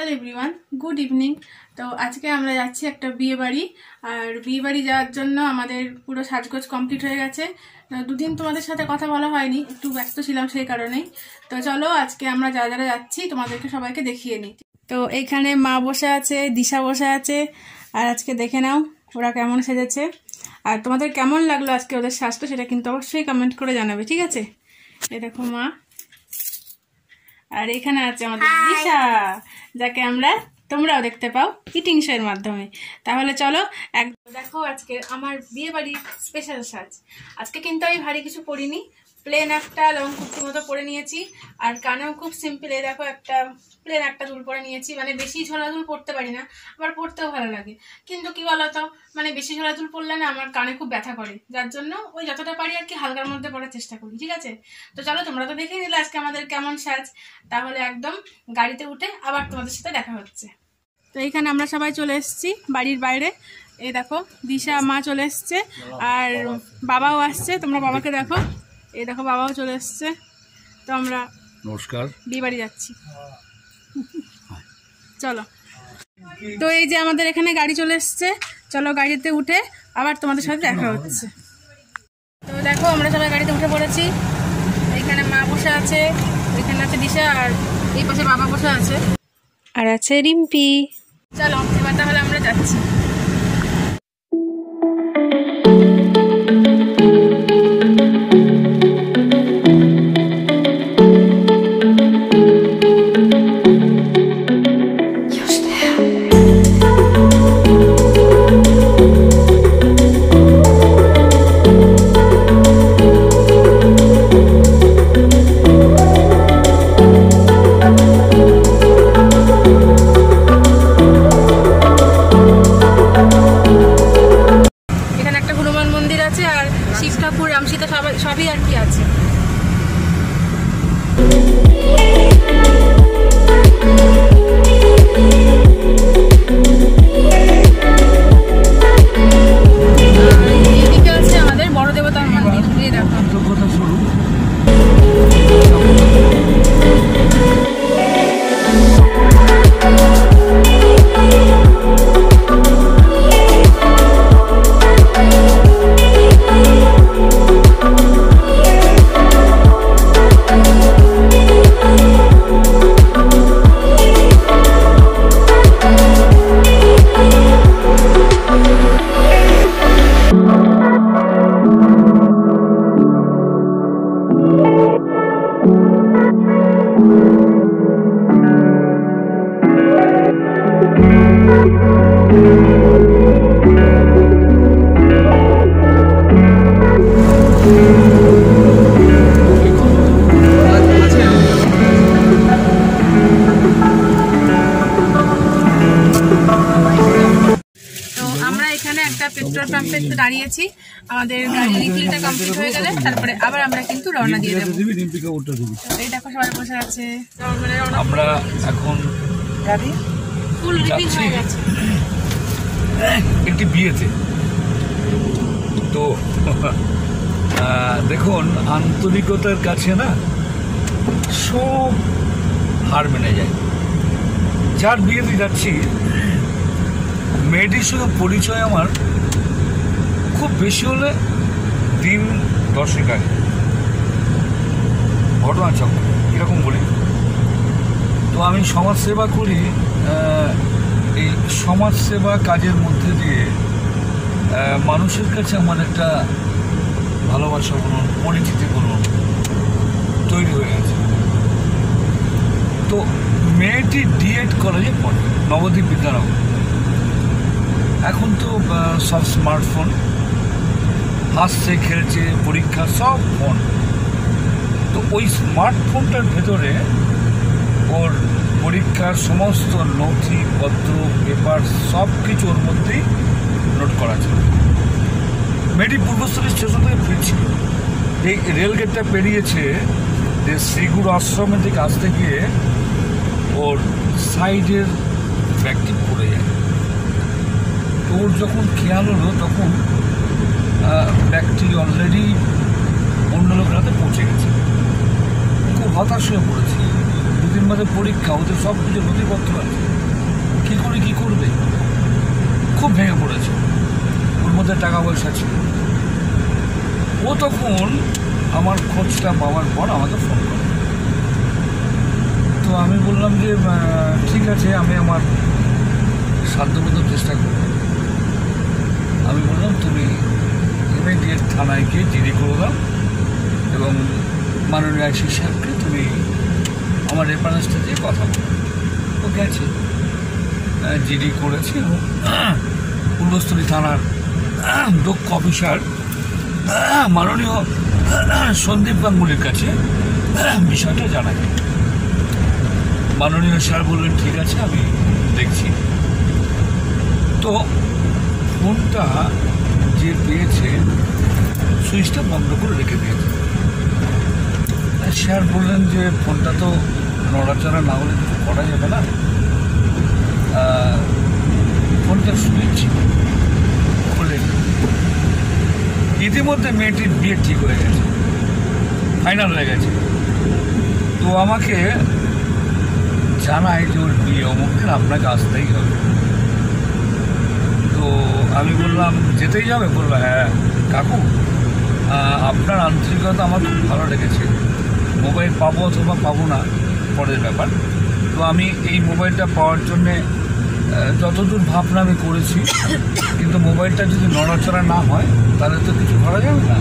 Hello everyone, good evening. তো আজকে আমরা যাচ্ছি একটা বিয়ে বাড়ি, আর বিয়ে বাড়ি যাওয়ার জন্য আমাদের পুরো সাজগোজ কমপ্লিট হয়ে গেছে। দুদিন তোমাদের সাথে কথা বলা হয়নি, একটু ব্যস্ত ছিলাম সেই কারণেই। তো চলো আজকে আমরা যারা যারা যাচ্ছি তোমাদেরকে সবাইকে দেখিয়ে নিই। তো এইখানে মা বসে আছে, দিশা বসে আছে, আর আজকে দেখে নাও ওরা কেমন সেজেছে। আর তোমাদের কেমন লাগলো আজকে ওদের সাজটা সেটা কিন্তু অবশ্যই কমেন্ট করে জানাবে, ঠিক আছে? এই দেখো মা, আর এখানে আছে আমাদের দিশা, যাকে তোমরাও দেখতে পাও ইটিং শো এর মাধ্যমে। তাহলে চলো দেখো আজকে আমার বিয়ে বাড়ির স্পেশাল সাজ। আজকে কিন্তু আমি ভারী কিছু পরিনি, প্লেন একটা লং কুর্তি মতো পরে নিয়েছি, আর কানেও খুব সিম্পল এই দেখো একটা প্লেন একটা দুল পরে নিয়েছি। মানে বেশি ঝোলা দুল পরতে পারি না, আবার পরতেও ভালো লাগে, কিন্তু কি বলতো মানে বেশি ঝোলা দুল পরলে না আমার কানে খুব ব্যথা করে, যার জন্য ওই যতটা পারি আর কি হালকার মধ্যে পরার চেষ্টা করি, ঠিক আছে? তো চলো তোমরা তো দেখেই নিলে আজকে আমাদের কেমন সাজ। তাহলে একদম গাড়িতে উঠে আবার তোমাদের সাথে দেখা হচ্ছে। তো এইখানে আমরা সবাই চলে এসেছি বাড়ির বাইরে। এই দেখো দিশা মা চলে এসছে, আর বাবাও আসছে, তোমরা বাবাকে দেখো। এই দেখো বাবাও চলে এসছে। তো আমরা নমস্কার বিয়ে বাড়ি যাচ্ছি, চলো। তো এই যে আমাদের এখানে গাড়ি চলে এসছে, চলো গাড়িতে উঠে আবার তোমাদের সাথে দেখা হচ্ছে। তো দেখো আমরা সবাই গাড়িতে উঠে পড়েছি। এইখানে মা বসে আছে, এখানে আছে দিশা, আর এই পাশে বাবা বসে আছে, আর আছে রিম্পি। চলো এবার তাহলে আমরা যাচ্ছি। সবই আর কি আছে। এদিকে আছে আমাদের বড় দেবতার মন্দির, এই দেখো। পেট্রোল পাম্পে দাঁড়িয়েছি, আমাদের গাড়ির রিফিলটা কমপ্লিট হয়ে গেলে তারপরে আবার আমরা কিন্তু রওনা দিয়ে দেবো। এই দেখো সবাই বসে আছে, আমরা এখন গাড়ি ফুল রিফিল হয়ে গেছে একটি বিয়েতে। তো দেখুন আন্তরিকতার কাছে না সব হার মেনে যায়। যার বিয়েতে যাচ্ছি মেয়েটির সঙ্গে পরিচয় আমার খুব বেশি হলে দিন 10 আগে। ঘটনা চক্র এরকম বলি। তো আমি সমাজসেবা করি, এই সমাজসেবা কাজের মধ্যে দিয়ে মানুষের কাছে আমার একটা ভালোবাসা বলুন, পরিচিতি বলুন তৈরি হয়ে গেছে। তো মেয়েটি ডিএড কলেজে পড়ে, নবদ্বীপ বিদ্যানগর। এখন তো সব স্মার্টফোন, হাসছে খেলছে, পরীক্ষা সব ফোন। তো ওই স্মার্টফোনটার ভেতরে ওর পরীক্ষার সমস্ত নথিপত্র পেপার সব কিছু ওর মধ্যেই নোট করা ছিল। মেয়েটি পূর্বস্থলী স্টেশন থেকে ফিরছিল, এই রেলগেটটা পেরিয়েছে যে শ্রীগুরু আশ্রমের দিকে আসতে গিয়ে ওর সাইডের ব্যাগটি পড়ে যায়। ওর যখন খেয়াল হলো তখন ব্যাগটি অলরেডি অন্য লোকের হাতে পৌঁছে গেছে। খুব হতাশ হয়ে পড়েছি। দুদিন বাদে পরীক্ষা, ওদের সব কিছু নথিপত্র আছে। করে কি করবে, খুব ভেঙে পড়েছে। ওর মধ্যে টাকা পয়সা ছিল। ও তখন আমার খোঁজটা পাওয়ার পর আমাকে ফোন করে। তো আমি বললাম যে ঠিক আছে, আমি আমার সাধ্যমতো চেষ্টা করব। আমি বললাম তুমি ইমিডিয়েট থানায় গিয়ে জিডি করে দাও এবং মাননীয় আইসি সাহেবকে তুমি আমার রেফারেন্সটা দিয়ে কথা বলো। ও গেছে, জিডি করেছে এবং পূর্বস্থলী থানার দক্ষ অফিসার মাননীয় সন্দীপ গাঙ্গুলির কাছে বিষয়টা জানাই। মাননীয় স্যার বললেন ঠিক আছে, আমি দেখছি। তো ফোনটা যে পেয়েছে সুইচটা বন্ধ করে রেখে দিয়েছে। স্যার বললেন যে ফোনটা তো নড়াচড়া না হলে কিছু করা যাবে না, ফোনটার সুইচ খুলে। ইতিমধ্যে মেয়েটির বিয়ে ঠিক হয়ে গেছে, ফাইনাল হয়ে গেছে। তো আমাকে জানায় যে ওর বিয়ে অমুক দিন, আপনাকে আসতেই হবে। তো আমি বললাম যেতেই যাবে? বললো হ্যাঁ কাকু, আপনার আন্তরিকতা আমার খুব ভালো লেগেছে। মোবাইল পাবো অথবা পাবো না পরের ব্যাপার। তো আমি এই মোবাইলটা পাওয়ার জন্যে যতদূর ভাবনা আমি করেছি, কিন্তু মোবাইলটা যদি নড়াচড়া না হয় তাহলে তো কিছু করা যাবে না।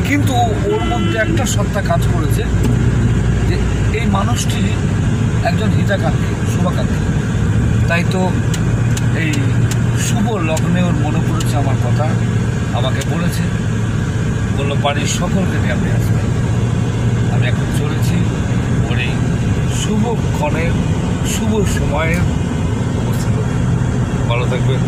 কিন্তু ওর মধ্যে একটা সত্তা কাজ করেছে যে এই মানুষটি একজন হিতাকাঙ্ক্ষী, শুভাকাঙ্ক্ষী। তাই তো এই শুভ লগ্নে ওর মনে পড়েছে আমার কথা, আমাকে বলেছে, বললো বাড়ির সকলকে নিয়ে আপনি আসবেন। আমি এখন চলেছি ওর এই শুভক্ষণের শুভ সময়ের উপস্থিত। ভালো থাকবেন।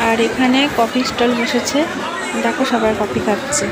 আর এখানে কফি স্টল বসেছে, দেখো সবাই কফি খাচ্ছে।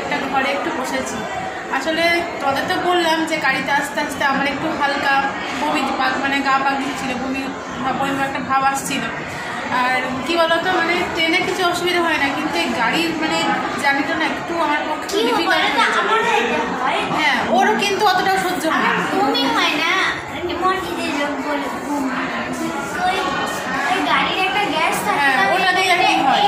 একটা ঘরে একটু বসেছি। আসলে তোদের তো বললাম যে গাড়িতে আস্তে আস্তে আমার একটু হালকা বমি মানে গা পা দিচ্ছিল, বমি একটা ভাব আসছিল। আর কি বলতো, মানে ট্রেনে কিছু অসুবিধা হয় না, কিন্তু এই গাড়ির মানে জার্নিটা না একটু আমার পক্ষে ডিফিকাল্ট হয়ে যায়। হ্যাঁ, ওরও কিন্তু অতটা সহ্য হয় না। গাড়ির একটা গ্যাস থাকে, ওটা দিয়ে আর কি হয়।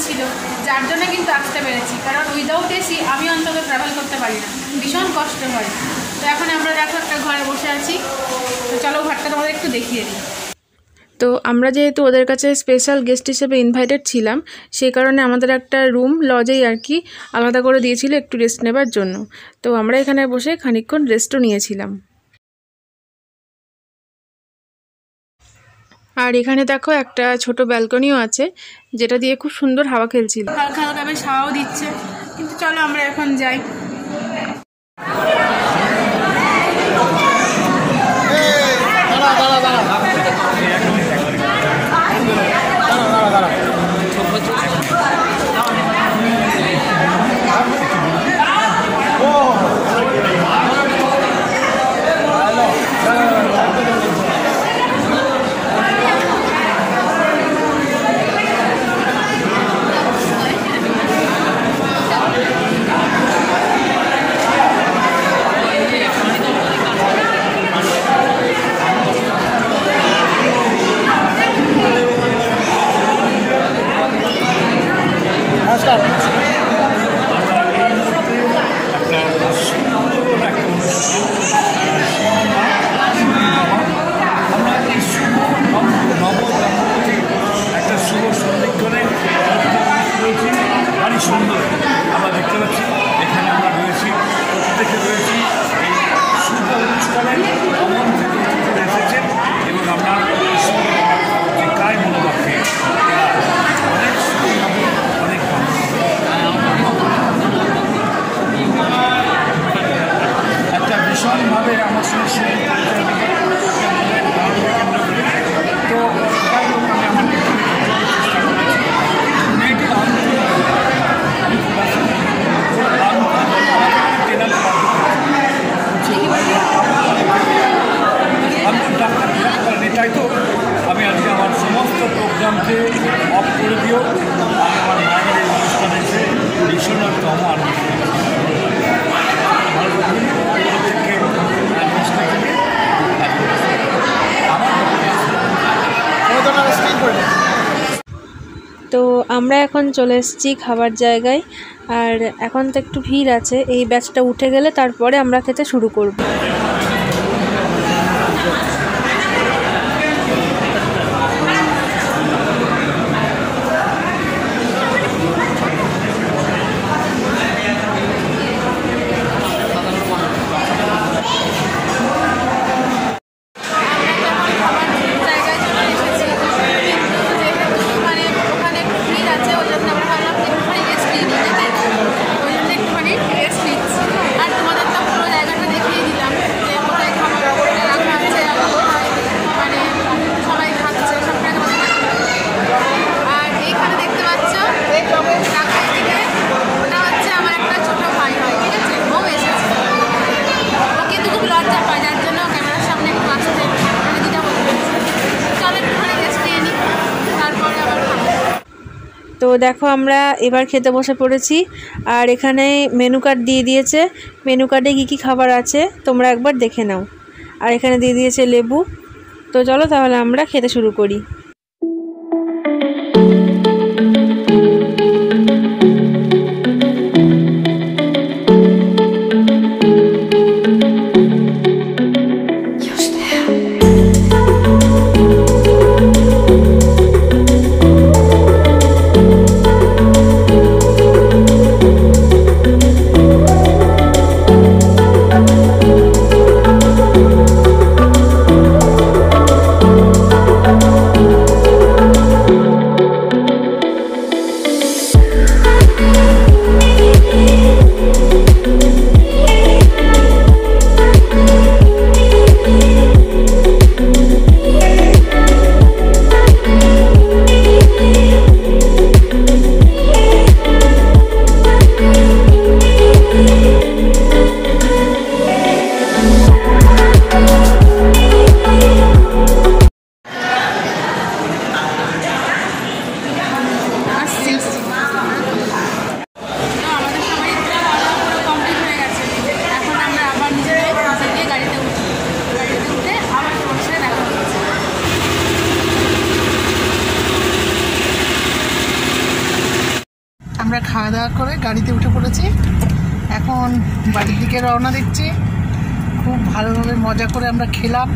ছিল যার জন্য কিন্তু আসতে পেরেছি, কারণ উইদাউট এসি আমি অন্তত ট্রাভেল করতে পারি না, ভীষণ কষ্ট হয়। তো এখন আমরা দেখো একটা ঘরে বসে আছি, তো চলো ঘরটা তোমাদের একটু দেখিয়ে দিই। তো আমরা যেহেতু ওদের কাছে স্পেশাল গেস্ট হিসেবে ইনভাইটেড ছিলাম, সেই কারণে আমাদের একটা রুম লজেই আর কি আলাদা করে দিয়েছিল একটু রেস্ট নেবার জন্য। তো আমরা এখানে বসে খানিকক্ষণ রেস্টও নিয়েছিলাম। আর এখানে দেখো একটা ছোট ব্যালকনিও আছে, যেটা দিয়ে খুব সুন্দর হাওয়া খেলছিল, হালকা হালকা বেশ হাওয়াও দিচ্ছে। কিন্তু চলো আমরা এখন যাই। তাই তো আমি আজকে আমার সমস্ত প্রোগ্রামকে অফ করে দিও। আমি আমার মায়ের এই অনুষ্ঠান এসে ভীষণতম আনন্দ তো আমরা এখন চলে এসেছি খাবার জায়গায়। আর এখন তো একটু ভিড় আছে, এই ব্যাচটা উঠে গেলে তারপরে আমরা খেতে শুরু করব। তো দেখো আমরা এবার খেতে বসে পড়েছি। আর এখানে মেনু কার্ড দিয়ে দিয়েছে, মেনু কার্ডে কী কী খাবার আছে তোমরা একবার দেখে নাও। আর এখানে দিয়ে দিয়েছে লেবু। তো চলো তাহলে আমরা খেতে শুরু করি। আমরা খাওয়া দাওয়া করে গাড়িতে উঠে পড়েছি, এখন বাড়ির দিকে রওনা দিচ্ছি। খুব ভালোভাবে মজা করে আমরা খেলাম,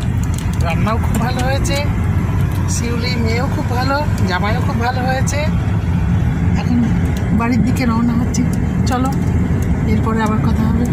রান্নাও খুব ভালো হয়েছে, শিউলি মেয়েও খুব ভালো, জামাইও খুব ভালো হয়েছে। এখন বাড়ির দিকে রওনা হচ্ছি, চলো এরপরে আবার কথা হবে।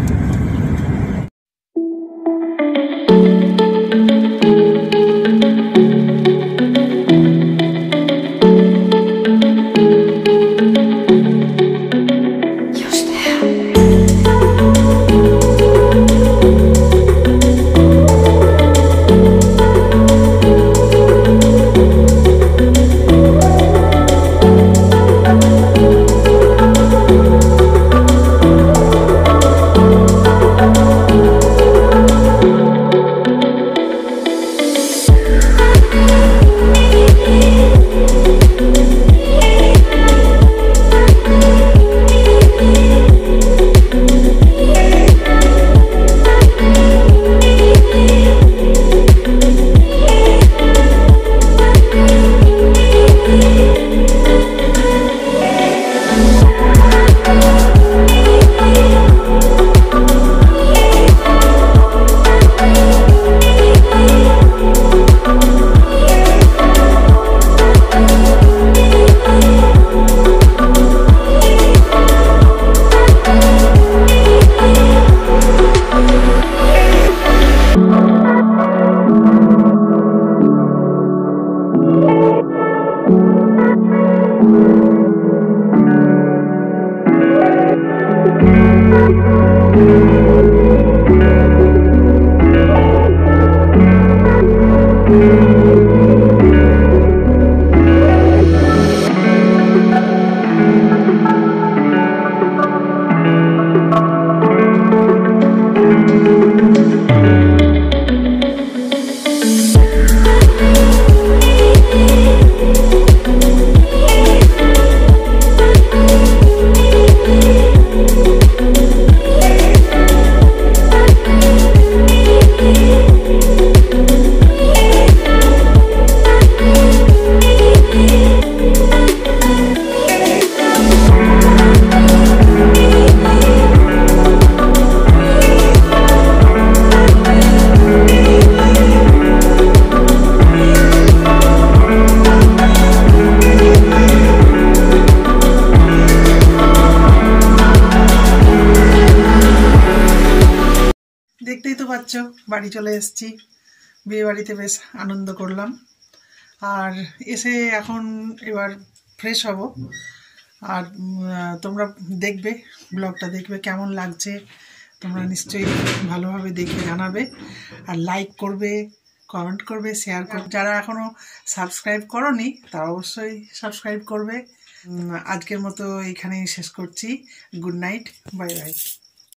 দেখতেই তো পাচ্ছ বাড়ি চলে এসেছি, বিয়ে বাড়িতে বেশ আনন্দ করলাম। আর এসে এখন এবার ফ্রেশ হব। আর তোমরা দেখবে, ব্লগটা দেখবে কেমন লাগছে, তোমরা নিশ্চয়ই ভালোভাবে দেখে জানাবে। আর লাইক করবে, কমেন্ট করবে, শেয়ার করবে। যারা এখনও সাবস্ক্রাইব করোনি তারা অবশ্যই সাবস্ক্রাইব করবে। আজকের মতো এইখানেই শেষ করছি। Good night, bye bye.